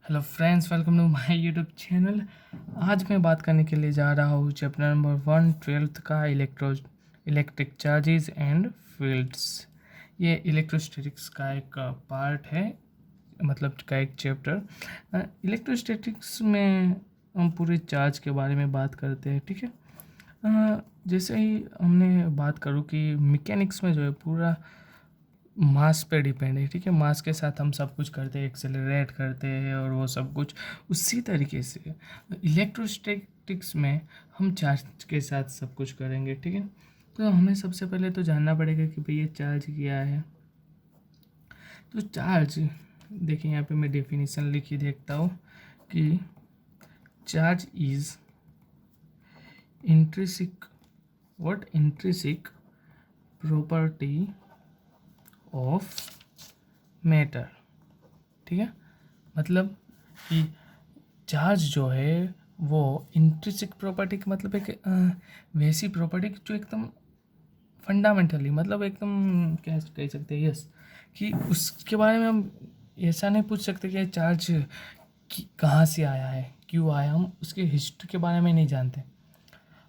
Hello friends, welcome to my YouTube channel. आज मैं बात करने के लिए जा रहा हूँ चैप्टर नंबर 1 ट्वेल्थ का इलेक्ट्रिक चार्जेस एंड फील्ड्स। ये इलेक्ट्रोस्टैटिक्स का एक पार्ट है, मतलब का एक चैप्टर। इलेक्ट्रोस्टैटिक्स में हम पूरे चार्ज के बारे में बात करते हैं, ठीक है। जैसे ही हमने बात करूँ कि मैकेनिक्स में जो है पूरा मास पे डिपेंड है, ठीक है। मास के साथ हम सब कुछ करते हैं, एक्सेलरेट करते हैं और वो सब कुछ उसी तरीके से इलेक्ट्रोस्टैटिक्स में हम चार्ज के साथ सब कुछ करेंगे, ठीक है। तो हमें सबसे पहले तो जानना पड़ेगा कि भाई ये चार्ज क्या है। तो चार्ज, देखिए यहाँ पे मैं डेफिनेशन लिखी देखता हूँ कि charge is intrinsic intrinsic property of matter, ठीक है। मतलब कि चार्ज जो है वो इंट्रिंसिक प्रॉपर्टी का मतलब है कि वैसी प्रॉपर्टी जो एकदम फंडामेंटली, मतलब एकदम क्या कह सकते हैं, यस, कि उसके बारे में हम ऐसा नहीं पूछ सकते कि चार्ज कहाँ से आया है, क्यों आया, हम उसकी हिस्ट्री के बारे में नहीं जानते।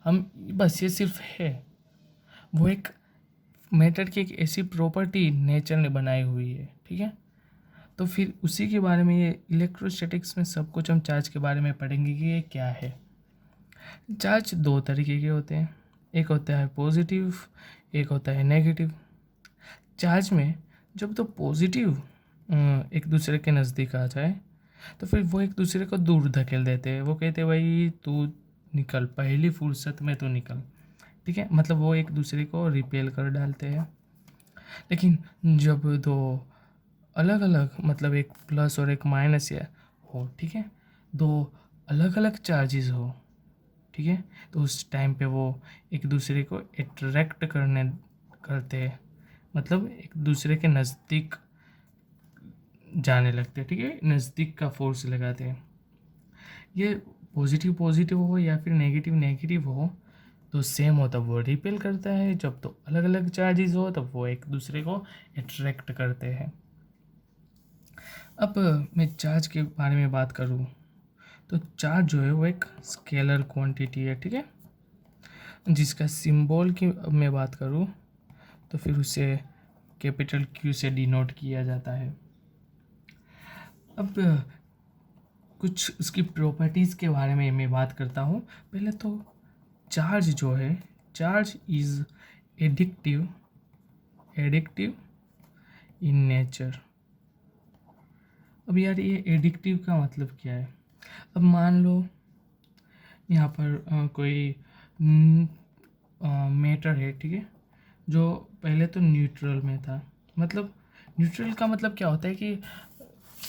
हम बस ये सिर्फ है, वो एक मैटर की एक ऐसी प्रॉपर्टी नेचर ने बनाई हुई है, ठीक है। तो फिर उसी के बारे में ये इलेक्ट्रोस्टैटिक्स में सब कुछ हम चार्ज के बारे में पढ़ेंगे कि ये क्या है। चार्ज दो तरीके के होते हैं, एक होता है पॉजिटिव, एक होता है नेगेटिव। चार्ज में जब तो पॉजिटिव एक दूसरे के नज़दीक आ जाए तो फिर वो एक दूसरे को दूर धकेल देते हैं। वो कहते हैं भाई तू निकल, पहली फुर्सत में तू निकल, ठीक है। मतलब वो एक दूसरे को रिपेल कर डालते हैं। लेकिन जब दो अलग अलग, मतलब एक प्लस और एक माइनस या हो, ठीक है, दो अलग अलग चार्जेस हो, ठीक है, तो उस टाइम पे वो एक दूसरे को अट्रैक्ट करते हैं, मतलब एक दूसरे के नज़दीक जाने लगते हैं, ठीक है, नज़दीक का फोर्स लगाते हैं। ये पॉजिटिव पॉजिटिव हो या फिर नेगेटिव नेगेटिव हो तो सेम हो, तब वो रिपेल करता है। जब तो अलग अलग चार्जेस हो तब वो एक दूसरे को अट्रैक्ट करते हैं। अब मैं चार्ज के बारे में बात करूँ तो चार्ज जो है वो एक स्केलर क्वांटिटी है, ठीक है, जिसका सिंबल की अब मैं बात करूँ तो फिर उसे कैपिटल क्यू से डिनोट किया जाता है। अब कुछ उसकी प्रॉपर्टीज़ के बारे में मैं बात करता हूँ। पहले तो चार्ज जो है, charge is addictive addictive in nature. अब यार ये एडिक्टिव का मतलब क्या है। अब मान लो यहाँ पर कोई मैटर है, ठीक है, जो पहले तो न्यूट्रल में था। मतलब न्यूट्रल का मतलब क्या होता है कि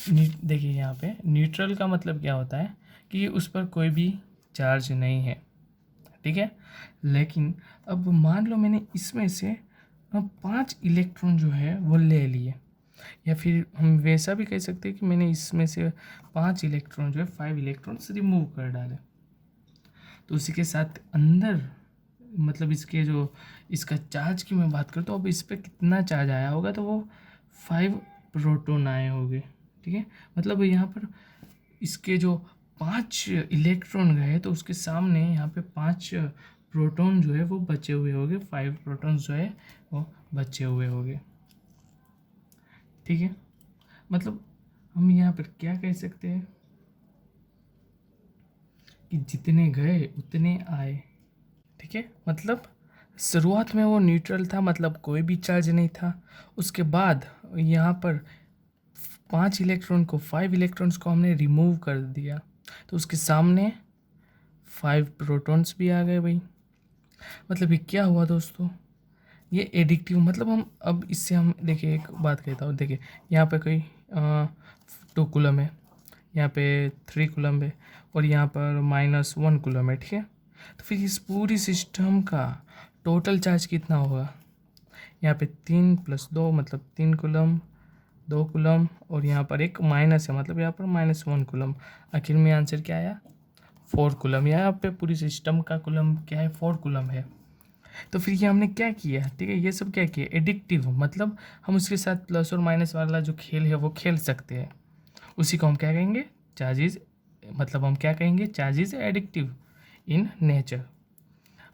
देखिए यहाँ पे न्यूट्रल का मतलब क्या होता है कि उस पर कोई भी चार्ज नहीं है, ठीक है। लेकिन अब मान लो मैंने इसमें से 5 इलेक्ट्रॉन जो है वो ले लिए, या फिर हम वैसा भी कह सकते हैं कि मैंने इसमें से 5 इलेक्ट्रॉन जो है 5 इलेक्ट्रॉन्स रिमूव कर डाले। तो उसी के साथ अंदर, मतलब इसके जो इसका चार्ज की मैं बात करूँ तो अब इस पर कितना चार्ज आया होगा, तो वो 5 प्रोटॉन आए होंगे, ठीक है। मतलब यहाँ पर इसके जो 5 इलेक्ट्रॉन गए तो उसके सामने यहाँ पे 5 प्रोटॉन जो है वो बचे हुए होंगे, 5 प्रोटॉन जो है वो बचे हुए होंगे, ठीक है। मतलब हम यहाँ पर क्या कह सकते हैं कि जितने गए उतने आए, ठीक है। मतलब शुरुआत में वो न्यूट्रल था, मतलब कोई भी चार्ज नहीं था। उसके बाद यहाँ पर 5 इलेक्ट्रॉन को, 5 इलेक्ट्रॉन्स को हमने रिमूव कर दिया तो उसके सामने 5 प्रोटॉन्स भी आ गए भाई। मतलब ये क्या हुआ दोस्तों, ये एडिक्टिव, मतलब हम अब इससे हम देखिए एक बात कहता हूँ। देखिए यहाँ पे कोई 2 कूलम है, यहाँ पे 3 कूलम है और यहाँ पर -1 कूलम है, ठीक है। तो फिर इस पूरी सिस्टम का टोटल चार्ज कितना होगा। यहाँ पे 3 + 2 मतलब 3 कूलम, 2 कूलम, और यहाँ पर एक माइनस है, मतलब यहाँ पर -1 कूलम। आखिर में आंसर क्या आया, 4 कूलम। यहाँ पे पूरी सिस्टम का कूलम क्या है, 4 कूलम है। तो फिर ये हमने क्या किया, ठीक है, ये सब क्या किया, एडिक्टिव, मतलब हम उसके साथ प्लस और माइनस वाला जो खेल है वो खेल सकते हैं। उसी को हम क्या कहेंगे, चार्जेस, मतलब हम क्या कहेंगे, चार्जेस एडिक्टिव इन नेचर।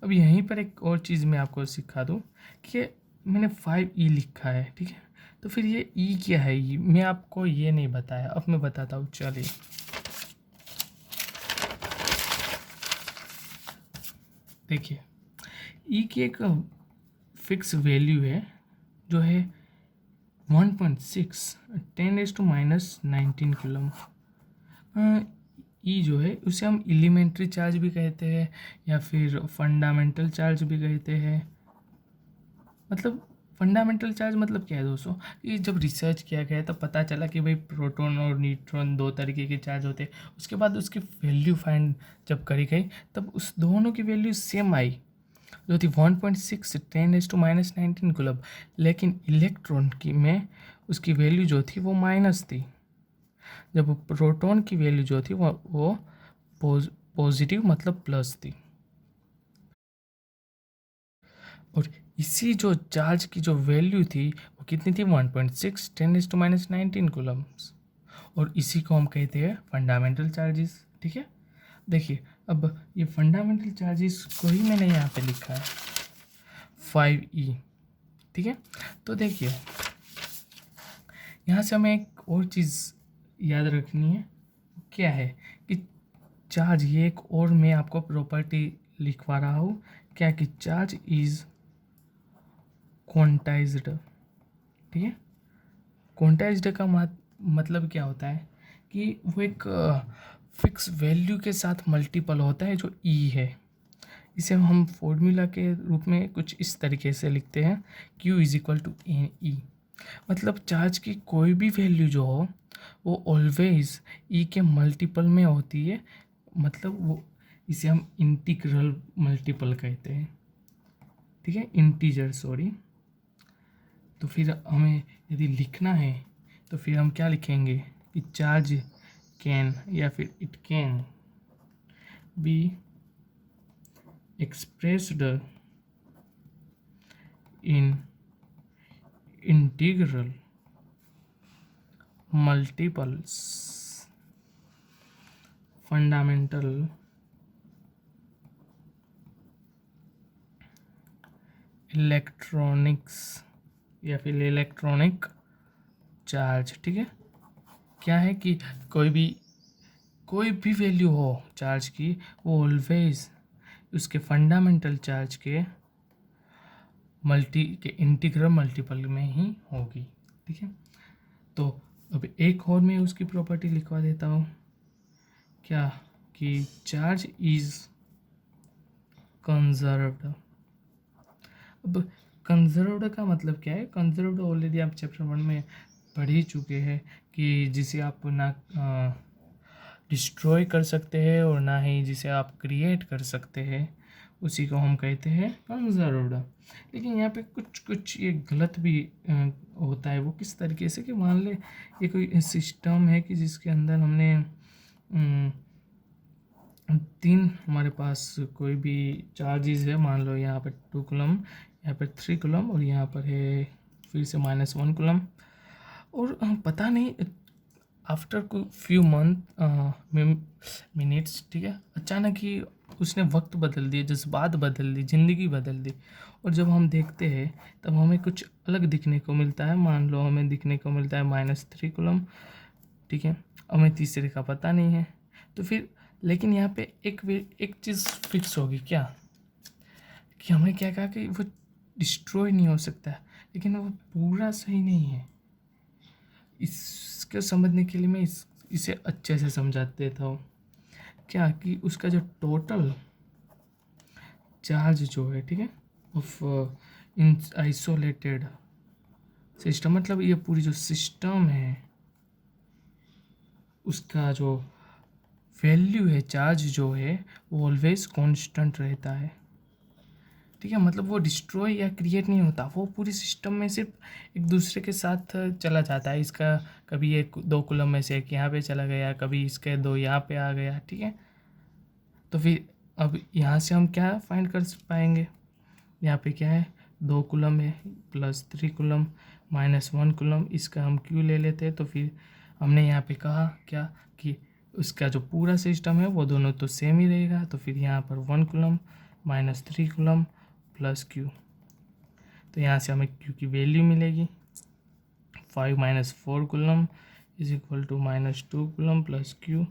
अब यहीं पर एक और चीज़ मैं आपको सिखा दूँ कि मैंने 5E लिखा है, ठीक है, तो फिर ये E क्या है, ई मैं आपको ये नहीं बताया, अब मैं बताता हूँ। चलिए, देखिए, E की एक फिक्स वैल्यू है जो है 1.6 10⁻⁻19 कूलम। ई जो है उसे हम एलिमेंट्री चार्ज भी कहते हैं या फिर फंडामेंटल चार्ज भी कहते हैं। मतलब फंडामेंटल चार्ज मतलब क्या है दोस्तों, कि जब रिसर्च किया गया तब पता चला कि भाई प्रोटॉन और न्यूट्रॉन दो तरीके के चार्ज होते हैं। उसके बाद उसकी वैल्यू फाइंड जब करी गई तब उस दोनों की वैल्यू सेम आई, जो थी 1.6 10⁻⁻19 कूलम। लेकिन इलेक्ट्रॉन की में उसकी वैल्यू जो थी वो माइनस थी, जब प्रोटॉन की वैल्यू जो थी वो पॉजिटिव मतलब प्लस थी। और इसी जो चार्ज की जो वैल्यू थी वो कितनी थी, 1.6 10⁻⁻19 कूलम्स। और इसी को हम कहते हैं फंडामेंटल चार्जेस, ठीक है। देखिए, अब ये फंडामेंटल चार्जेस को ही मैंने यहाँ पे लिखा है 5E, ठीक है। तो देखिए, यहाँ से हमें एक और चीज़ याद रखनी है, क्या है कि चार्ज, ये एक और मैं आपको प्रॉपर्टी लिखवा रहा हूँ, क्या कि चार्ज इज़ क्वांटाइज्ड, ठीक है। क्वांटाइज्ड का मतलब क्या होता है कि वो एक फिक्स वैल्यू के साथ मल्टीपल होता है जो ई है। इसे हम फॉर्मूला के रूप में कुछ इस तरीके से लिखते हैं, Q is equal to E। मतलब चार्ज की कोई भी वैल्यू जो हो वो ऑलवेज ई के मल्टीपल में होती है, मतलब वो, इसे हम इंटीग्रल मल्टीपल कहते हैं, ठीक है, इंटीजर, सॉरी। तो फिर हमें यदि लिखना है तो फिर हम क्या लिखेंगे कि चार्ज कैन या फिर it can be expressed in integral multiples fundamental electronics या फिर इलेक्ट्रॉनिक चार्ज, ठीक है। क्या है कि कोई भी वैल्यू हो चार्ज की, वो ऑलवेज उसके फंडामेंटल चार्ज के इंटीग्रल मल्टीपल में ही होगी, ठीक है। तो अब एक और मैं उसकी प्रॉपर्टी लिखवा देता हूँ, क्या कि चार्ज इज कंजर्व्ड। अब कंजर्व्ड का मतलब क्या है, कंजर्व्ड ऑलरेडी आप चैप्टर 1 में पढ़ ही चुके हैं कि जिसे आप ना डिस्ट्रॉय कर सकते हैं और ना ही जिसे आप क्रिएट कर सकते हैं, उसी को हम कहते हैं कंजर्व्ड। लेकिन यहाँ पे कुछ ये गलत भी होता है। वो किस तरीके से कि मान ले ये कोई सिस्टम है कि जिसके अंदर हमने तीन, हमारे पास कोई भी चार्जेस है, मान लो यहाँ पर 2 कूलम, यहाँ पर 3 कूलम और यहाँ पर है फिर से -1 कूलम। और पता नहीं आफ्टर फ्यू मिनट्स, ठीक है, अचानक ही उसने वक्त बदल दिए, जज्बात बदल दी, ज़िंदगी बदल दी। और जब हम देखते हैं तब हमें कुछ अलग दिखने को मिलता है। मान लो हमें दिखने को मिलता है -3 कूलम, ठीक है, हमें तीसरे का पता नहीं है। तो फिर लेकिन यहाँ पे एक चीज़ फिक्स होगी, क्या कि हमें क्या कहा कि वो डिस्ट्रॉय नहीं हो सकता, लेकिन वो पूरा सही नहीं है। इसको समझने के लिए मैं इसे अच्छे से समझा देता हूँ, क्या कि उसका जो टोटल चार्ज जो है, ठीक है, ऑफ इन आइसोलेटेड सिस्टम, मतलब ये पूरी जो सिस्टम है उसका जो वैल्यू है, चार्ज जो है, वो ऑलवेज कांस्टेंट रहता है, ठीक है। मतलब वो डिस्ट्रॉय या क्रिएट नहीं होता, वो पूरी सिस्टम में सिर्फ एक दूसरे के साथ चला जाता है। इसका कभी एक 2 कूलम में से एक यहाँ पे चला गया, कभी इसके 2 यहाँ पे आ गया, ठीक है। तो फिर अब यहाँ से हम क्या फाइंड कर पाएंगे, यहाँ पे क्या है, 2 कूलम है +3 कूलम -1 कूलम, इसका हम क्यों ले लेते हैं। तो फिर हमने यहाँ पे कहा क्या कि उसका जो पूरा सिस्टम है वो दोनों तो सेम ही रहेगा। तो फिर यहाँ पर 1 coulomb minus 3 coulomb plus Q, तो यहाँ से हमें क्यू की वैल्यू मिलेगी 5 minus 4 coulomb is equal to minus 2 coulomb plus Q.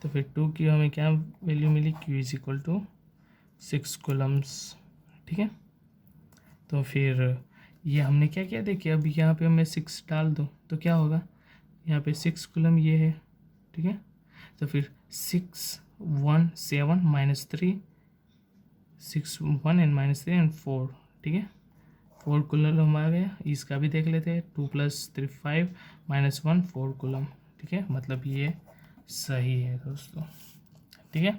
तो फिर 2 की हमें क्या वैल्यू मिली, Q is equal to 6 coulombs. ठीक है, तो फिर ये हमने क्या किया, देखिए अभी यहाँ पे मैं 6 डाल दूँ तो क्या होगा, यहाँ पे 6 कूलम ये है। ठीक है, तो फिर 6 1 7 माइनस 3 6 1 एंड माइनस 3 एंड 4। ठीक है, 4 कूलम आ गया। इसका भी देख लेते हैं, 2 प्लस 3 5 माइनस 1 4 कूलम। ठीक है, मतलब ये सही है दोस्तों। ठीक है,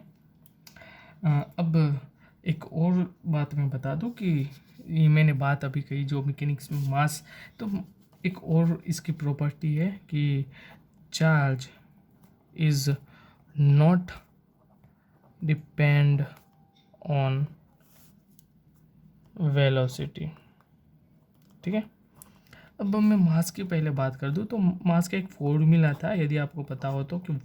अब एक और बात मैं बता दूं कि ये मैंने बात अभी कही जो मैकेनिक्स में मास, तो एक और इसकी प्रॉपर्टी है कि charge is not depend on velocity. ठीक है, अब मैं मास की पहले बात कर दूं तो मास का एक फॉर्मूला था, यदि आपको पता हो तो, कि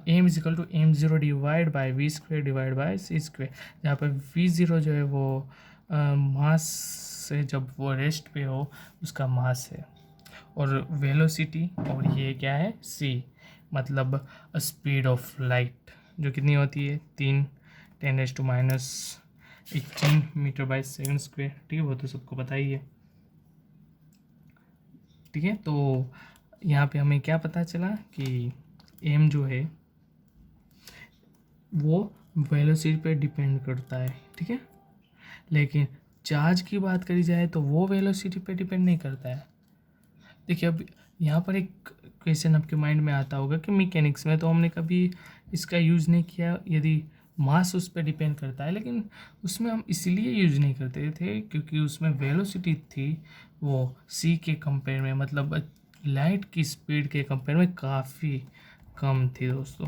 M is equal to m0 divide by V square divide by C square, जहाँ पर v0 जो है वो मास से जब वो रेस्ट पे हो उसका मास है, और वेलोसिटी और ये क्या है c, मतलब स्पीड ऑफ लाइट जो कितनी होती है 3 × 10⁻18 मीटर बाई सेकंड स्क्वेयर। ठीक है, वो तो सबको पता ही है। ठीक है, तो यहाँ पे हमें क्या पता चला कि m जो है वो वेलोसिटी पे डिपेंड करता है। ठीक है, लेकिन चार्ज की बात करी जाए तो वो वेलोसिटी पे डिपेंड नहीं करता है। देखिए अब यहाँ पर एक क्वेश्चन आपके माइंड में आता होगा कि मैकेनिक्स में तो हमने कभी इसका यूज़ नहीं किया यदि मास उस पर डिपेंड करता है, लेकिन उसमें हम इसलिए यूज़ नहीं करते थे क्योंकि उसमें वेलोसिटी थी वो सी के कंपेयर में, मतलब लाइट की स्पीड के कंपेयर में काफ़ी कम थी दोस्तों,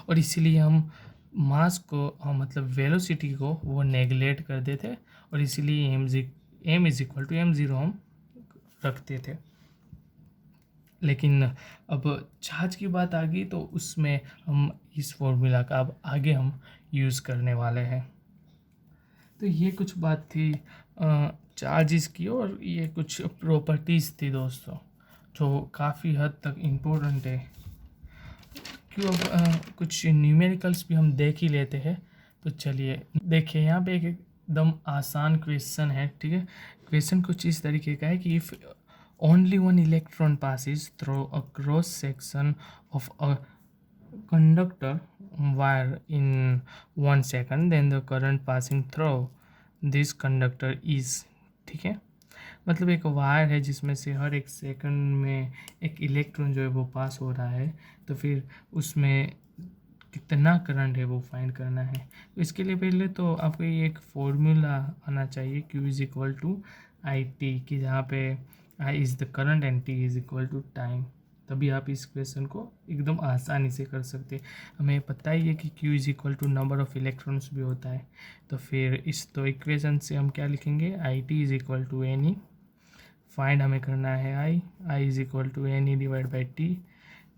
और इसीलिए हम मास को मतलब वेलोसिटी को वो नेगलेक्ट कर देते, और इसीलिए M is equal to m0 हम रखते थे। लेकिन अब चार्ज की बात आ गई तो उसमें हम इस फॉर्मूला का अब आगे हम यूज़ करने वाले हैं। तो ये कुछ बात थी चार्जेस की, और ये कुछ प्रॉपर्टीज़ थी दोस्तों जो काफ़ी हद तक इम्पोर्टेंट है। क्यों, अब कुछ न्यूमेरिकल्स भी हम देख ही लेते हैं। तो चलिए देखिए, यहाँ पे एक एकदम आसान क्वेश्चन है। ठीक है, क्वेश्चन कुछ इस तरीके का है कि if only one electron passes through a cross section of a conductor wire in 1 second, then the current passing through this conductor is। ठीक है, मतलब एक वायर है जिसमें से हर एक सेकंड में एक इलेक्ट्रॉन जो है वो पास हो रहा है, तो फिर उसमें कितना करंट है वो फाइंड करना है। तो इसके लिए पहले तो आपको ये एक फॉर्मूला आना चाहिए, Q is equal to I T, कि जहाँ पे I is the current and T is equal to time. तभी आप इस क्वेश्चन को एकदम आसानी से कर सकते हैं। हमें पता ही है कि Q is equal to number of electrons भी होता है, तो फिर इस तो इक्वेशन से हम क्या लिखेंगे, I T is equal to N E, find हमें करना है I is equal to N E divide by T.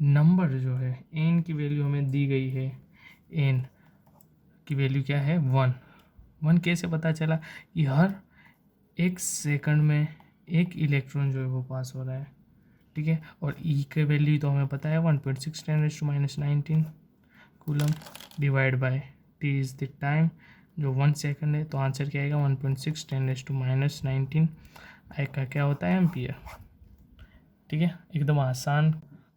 Number जो है एन की वैल्यू हमें दी गई है, एन की वैल्यू क्या है 1। कैसे पता चला कि हर एक सेकंड में एक इलेक्ट्रॉन जो है वो पास हो रहा है। ठीक है, और ई के वैल्यू तो हमें पता है 1.6 × 10⁻19 coulomb divide by T is the time जो 1 सेकंड है, तो आंसर क्या आएगा 1.6 10⁻19 आई का क्या होता है एम्पियर। ठीक है, एकदम आसान।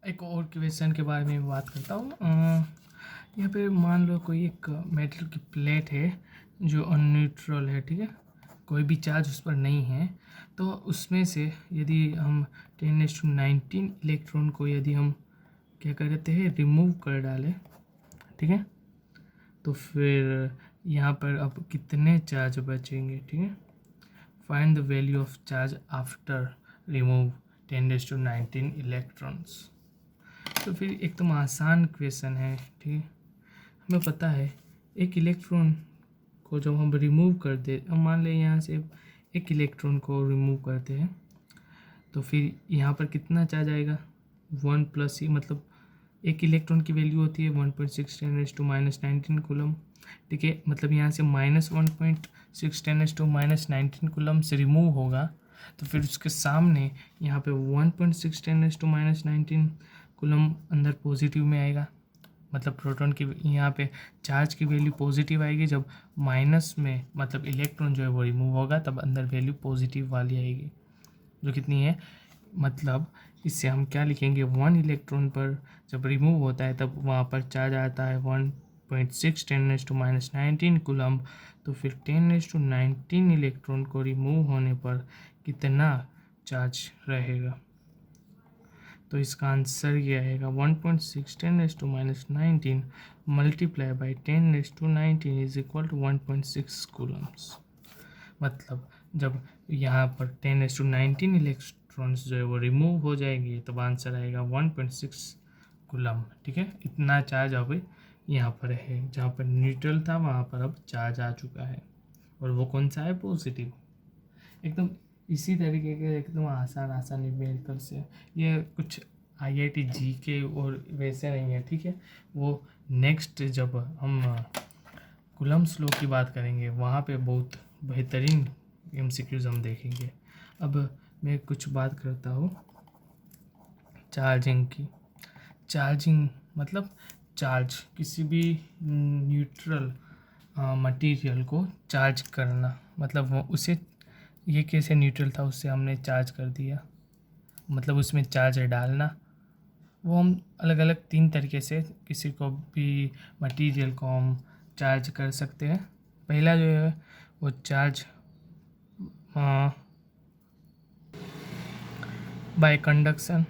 एक और क्वेश्चन के बारे में बात करता हूँ। यहाँ पे मान लो कोई एक मेटल की प्लेट है जो न्यूट्रल है। ठीक है, कोई भी चार्ज उस पर नहीं है, तो उसमें से यदि हम 10⁻19 इलेक्ट्रॉन को यदि हम क्या करते हैं रिमूव कर डालें, ठीक है, तो फिर यहाँ पर अब कितने चार्ज बचेंगे। ठीक है, find the value of charge after remove 10⁻19 electrons. तो फिर एकदम आसान क्वेश्चन है। ठीक है, हमें पता है एक इलेक्ट्रॉन को जब हम रिमूव कर दे, हम मान लें यहाँ से एक इलेक्ट्रॉन को रिमूव करते हैं, तो फिर यहाँ पर कितना चार्ज आएगा 1 + e, मतलब एक इलेक्ट्रॉन की वैल्यू होती है 1.6 × 10⁻⁹ कूलम, ठीक है। मतलब यहाँ से -1.6 × 10⁻⁹ कूलम से रिमूव होगा, तो फिर उसके सामने यहाँ पे 1.6 × 10⁻⁹ कूलम अंदर पॉजिटिव में आएगा। मतलब प्रोटॉन की यहाँ पे चार्ज की वैल्यू पॉजिटिव आएगी, जब माइनस में मतलब इलेक्ट्रॉन जो है वो रिमूव होगा तब अंदर वैल्यू पॉजिटिव वाली आएगी, जो कितनी है, मतलब इससे हम क्या लिखेंगे, 1 इलेक्ट्रॉन पर जब रिमूव होता है तब वहाँ पर चार्ज आता है 1.6 × 10⁻⁹ कूलम। तो फिर 10⁻⁹ इलेक्ट्रॉन को रिमूव होने पर कितना चार्ज रहेगा, तो इसका आंसर ये आएगा 1.6 10⁻⁹ multiply by 10⁻⁹ is equal to 1.6 coulombs. मतलब जब यहाँ पर 10⁻⁹ इलेक्ट्रॉन्स जो है वो रिमूव हो जाएगी तब आंसर आएगा 1.6 कूलम, ठीक है। इतना चार्ज अब यहाँ पर है, जहाँ पर न्यूट्रल था वहाँ पर अब चार्ज आ चुका है, और वो कौन सा है, पॉजिटिव। एकदम इसी तरीके के एकदम आसान न्यूमेरिकल से, ये कुछ IIT GK और वैसे नहीं है, ठीक है। वो नेक्स्ट जब हम कूलम्स लॉ की बात करेंगे वहाँ पे बहुत बेहतरीन MCQs हम देखेंगे। अब मैं कुछ बात करता हूँ चार्जिंग की। चार्जिंग मतलब चार्ज, किसी भी न्यूट्रल मटेरियल को चार्ज करना, मतलब वो उसे, ये कैसे न्यूट्रल था उससे हमने चार्ज कर दिया, मतलब उसमें चार्ज डालना। वो हम अलग अलग 3 तरीके से किसी को भी मटेरियल को हम चार्ज कर सकते हैं। पहला जो है वो चार्ज बाय कंडक्शन,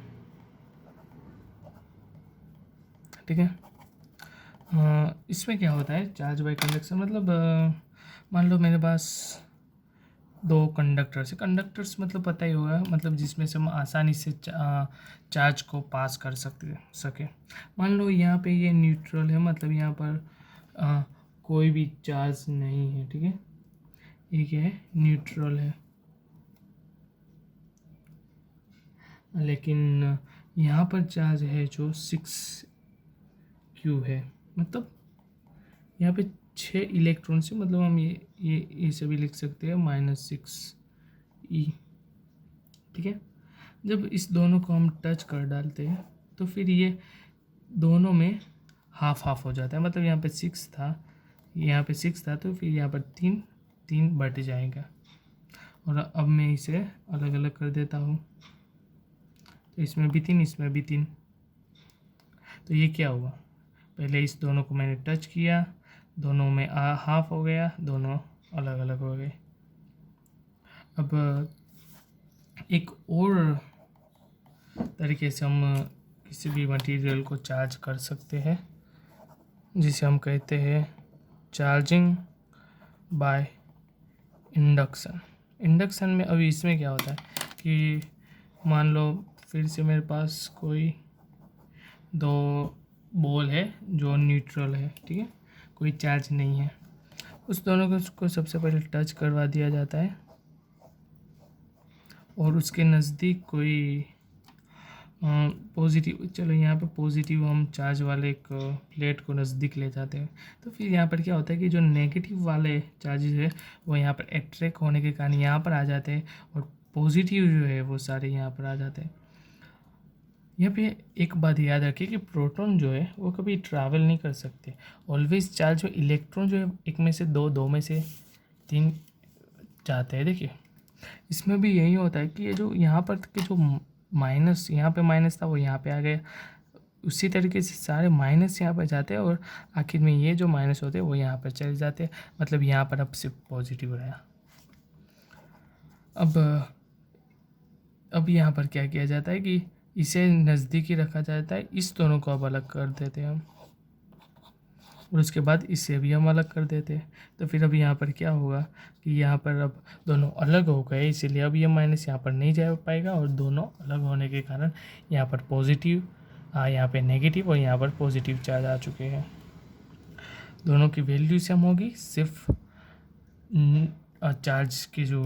ठीक है। इसमें क्या होता है चार्ज बाय कंडक्शन, मतलब मान लो मेरे पास 2 कंडक्टर्स है। कंडक्टर्स मतलब पता ही होगा, मतलब जिसमें से हम आसानी से चार्ज को पास कर सके। मान लो यहाँ पे ये न्यूट्रल है, मतलब यहाँ पर कोई भी चार्ज नहीं है, ठीक है। ये क्या है, न्यूट्रल है। लेकिन यहाँ पर चार्ज है जो 6Q है, मतलब यहाँ पे 6 इलेक्ट्रॉन से, मतलब हम ये सभी लिख सकते हैं -6E, ठीक है। जब इस दोनों को हम टच कर डालते हैं तो फिर ये दोनों में हाफ हाफ हो जाता है, मतलब यहाँ पे 6 था, यहाँ पे 6 था, तो फिर यहाँ पर 3 बट जाएगा। और अब मैं इसे अलग अलग कर देता हूँ, तो इसमें भी 3, इसमें भी 3। तो ये क्या हुआ, पहले इस दोनों को मैंने टच किया, दोनों में हाफ हो गया, दोनों अलग अलग हो गए। अब एक और तरीके से हम किसी भी मटेरियल को चार्ज कर सकते हैं, जिसे हम कहते हैं चार्जिंग बाय इंडक्शन। इंडक्शन में अभी इसमें क्या होता है कि मान लो फिर से मेरे पास कोई 2 बॉल है जो न्यूट्रल है, ठीक है, कोई चार्ज नहीं है। उस दोनों को सबसे पहले टच करवा दिया जाता है, और उसके नज़दीक कोई पॉजिटिव, चलो यहाँ पे पॉजिटिव हम चार्ज वाले एक प्लेट को नज़दीक ले जाते हैं। तो फिर यहाँ पर क्या होता है कि जो नेगेटिव वाले चार्जेस है वो यहाँ पर अट्रैक्ट होने के कारण यहाँ पर आ जाते हैं, और पॉजिटिव जो है वो सारे यहाँ पर आ जाते हैं। यहाँ पे एक बात याद रखिए कि प्रोटॉन जो है वो कभी ट्रैवल नहीं कर सकते, ऑलवेज चार्ज जो इलेक्ट्रॉन जो है एक में से दो में से 3 जाते हैं। देखिए इसमें भी यही होता है कि ये जो यहाँ पर के जो माइनस, यहाँ पे माइनस था वो यहाँ पे आ गया, उसी तरीके से सारे माइनस यहाँ पर जाते हैं, और आखिर में ये जो माइनस होते हैं वो यहाँ पर चले जाते हैं, मतलब यहाँ पर अब सिर्फ पॉजिटिव रहा। अब यहाँ पर क्या किया जाता है कि इसे नज़दीकी रखा जाता है, इस दोनों को अब अलग कर देते हैं हम, और उसके बाद इससे भी हम अलग कर देते हैं। तो फिर अब यहाँ पर क्या होगा कि यहाँ पर अब दोनों अलग हो गए, इसीलिए अब ये माइनस यहाँ पर नहीं जा पाएगा, और दोनों अलग होने के कारण यहाँ पर पॉजिटिव, यहाँ पे नेगेटिव और यहाँ पर पॉजिटिव चार्ज आ चुके हैं। दोनों की वैल्यू सेम होगी, सिर्फ चार्ज की जो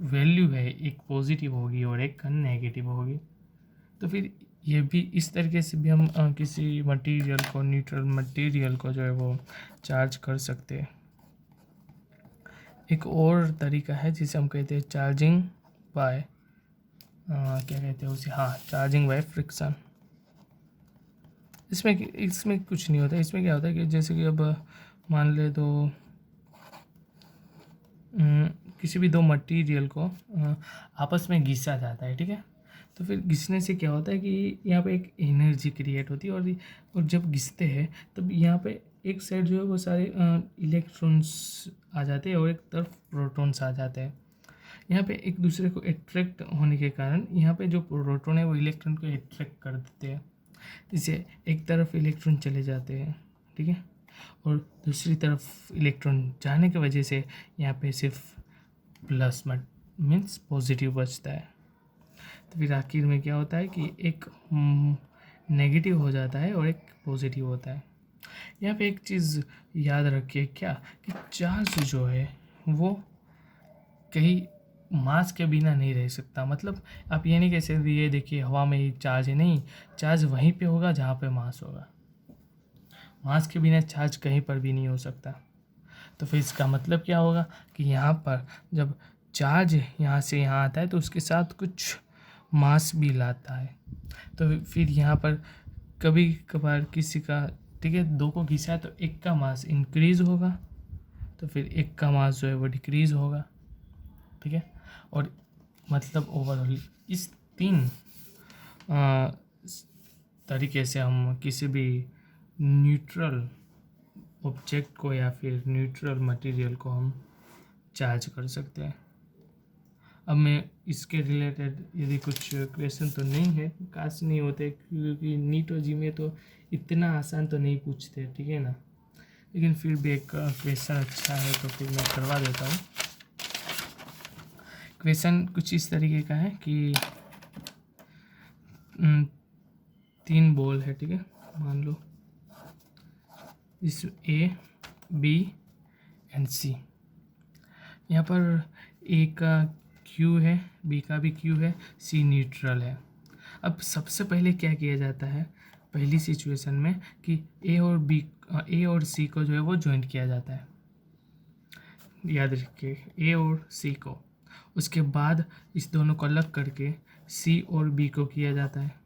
वैल्यू है एक पॉजिटिव होगी और एक नेगेटिव होगी। तो फिर ये भी इस तरीके से भी हम किसी मटेरियल को, न्यूट्रल मटेरियल को जो है वो चार्ज कर सकते हैं। एक और तरीका है जिसे हम कहते हैं चार्जिंग बाय, क्या कहते हैं उसे, हाँ, चार्जिंग बाय फ्रिक्शन। इसमें कुछ नहीं होता। इसमें क्या होता है कि जैसे कि अब मान ले तो किसी भी दो मटेरियल को आपस में घिसा जाता है, ठीक है। तो फिर घिसने से क्या होता है कि यहाँ पे एक एनर्जी क्रिएट होती है, और जब घिसते हैं तब यहाँ पे एक साइड जो है वो सारे इलेक्ट्रॉन्स आ जाते हैं और एक तरफ प्रोटॉन्स आ जाते हैं। यहाँ पे एक दूसरे को अट्रैक्ट होने के कारण यहाँ पे जो प्रोटॉन है वो इलेक्ट्रॉन को अट्रैक्ट कर देते हैं, जिससे एक तरफ इलेक्ट्रॉन चले जाते हैं, ठीक है, और दूसरी तरफ इलेक्ट्रॉन जाने की वजह से यहाँ पे सिर्फ प्लस मीन्स पॉजिटिव बचता है। तो फिर आखिर में क्या होता है कि एक नेगेटिव हो जाता है और एक पॉजिटिव होता है। यहाँ पे एक चीज़ याद रखिए क्या, कि चार्ज जो है वो कहीं मास के बिना नहीं रह सकता। मतलब आप ये नहीं कह सकते ये देखिए हवा में ही चार्ज है, नहीं, चार्ज वहीं पे होगा जहाँ पे मास होगा। मास के बिना चार्ज कहीं पर भी नहीं हो सकता। तो फिर इसका मतलब क्या होगा कि यहाँ पर जब चार्ज यहाँ से यहाँ आता है तो उसके साथ कुछ मास भी लाता है। तो फिर यहाँ पर कभी कभार किसी का, ठीक है, दो को घिसा है तो एक का मास इंक्रीज़ होगा, तो फिर एक का मास जो है वो डिक्रीज़ होगा, ठीक है। और मतलब ओवरऑल इस तीन तरीके से हम किसी भी न्यूट्रल ऑब्जेक्ट को या फिर न्यूट्रल मटेरियल को हम चार्ज कर सकते हैं। अब मैं इसके रिलेटेड यदि कुछ क्वेश्चन तो नहीं है, काश नहीं होते, क्योंकि नीट और जी में तो इतना आसान तो नहीं पूछते, ठीक है ना, लेकिन फिर भी एक क्वेश्चन अच्छा है तो फिर मैं करवा देता हूँ। क्वेश्चन कुछ इस तरीके का है कि 3 बॉल है, ठीक है, मान लो इस ए, बी एंड सी। यहाँ पर ए का क्यू है, बी का भी क्यू है, सी न्यूट्रल है। अब सबसे पहले क्या किया जाता है पहली सिचुएशन में कि ए और सी को जो है वो ज्वाइंट किया जाता है, याद रखिए, ए और सी को। उसके बाद इस दोनों को अलग करके सी और बी को किया जाता है।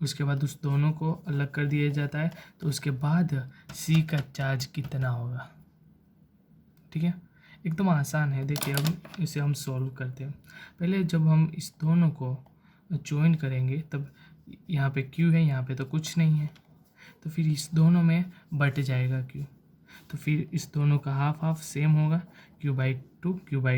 उसके बाद उस दोनों को अलग कर दिया जाता है, तो उसके बाद सी का चार्ज कितना होगा, ठीक है। एकदम आसान है, देखिए अब इसे हम सॉल्व करते हैं। पहले जब हम इस दोनों को ज्वाइन करेंगे तब यहाँ पे क्यू है, यहाँ पे तो कुछ नहीं है, तो फिर इस दोनों में बट जाएगा क्यू, तो फिर इस दोनों का हाफ हाफ सेम होगा, क्यू बाई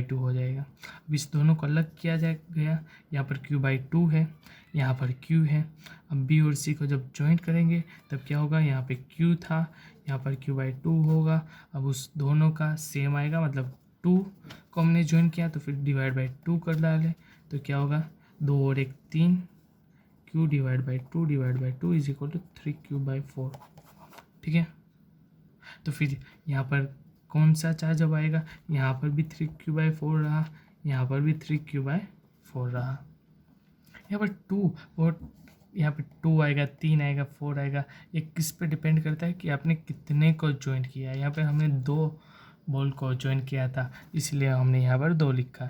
टू हो जाएगा। अब इस दोनों को अलग किया गया, यहाँ पर क्यू बाई टू है, यहाँ पर क्यू है। अब बी और सी को जब ज्वाइंट करेंगे तब क्या होगा, यहाँ पे क्यू था, यहाँ पर क्यू बाई टू होगा। अब उस दोनों का सेम आएगा, मतलब 2 को हमने ज्वाइन किया तो फिर डिवाइड बाई 2 कर डालें तो क्या होगा, 2 और 1 3, Q divide by two is equal to 3 क्यू/4, ठीक है। तो फिर यहाँ पर कौन सा चार्ज अब आएगा, यहाँ पर भी 3 क्यू/4 रहा, यहाँ पर भी 3 क्यू/4 रहा। यहाँ पर 2 और यहाँ पे 2 आएगा, 3 आएगा, 4 आएगा। ये किस पे डिपेंड करता है कि आपने कितने को ज्वाइन किया है। यहाँ पे हमने 2 बॉल को ज्वाइन किया था, इसलिए हमने यहाँ पर 2 लिखा,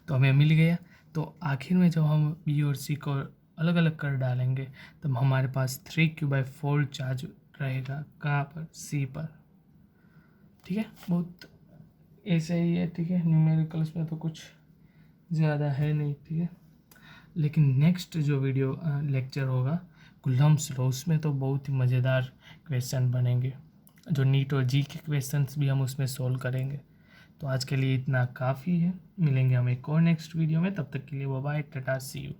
तो हमें मिल गया। तो आखिर में जब हम बी और सी को अलग अलग कर डालेंगे तब हमारे पास 3 क्यू/4 चार्ज रहेगा, कहाँ पर, सी पर, ठीक है। बहुत ऐसे ही है, ठीक है, न्यूमेरिकल्स में तो कुछ ज़्यादा है नहीं, ठीक है। लेकिन नेक्स्ट जो वीडियो लेक्चर होगा कुलम्ब्स लॉ, उसमें तो बहुत ही मज़ेदार क्वेश्चन बनेंगे, जो नीट और जी के क्वेश्चंस भी हम उसमें सॉल्व करेंगे। तो आज के लिए इतना काफ़ी है, मिलेंगे हम एक और नेक्स्ट वीडियो में, तब तक के लिए bye bye, tata, see you.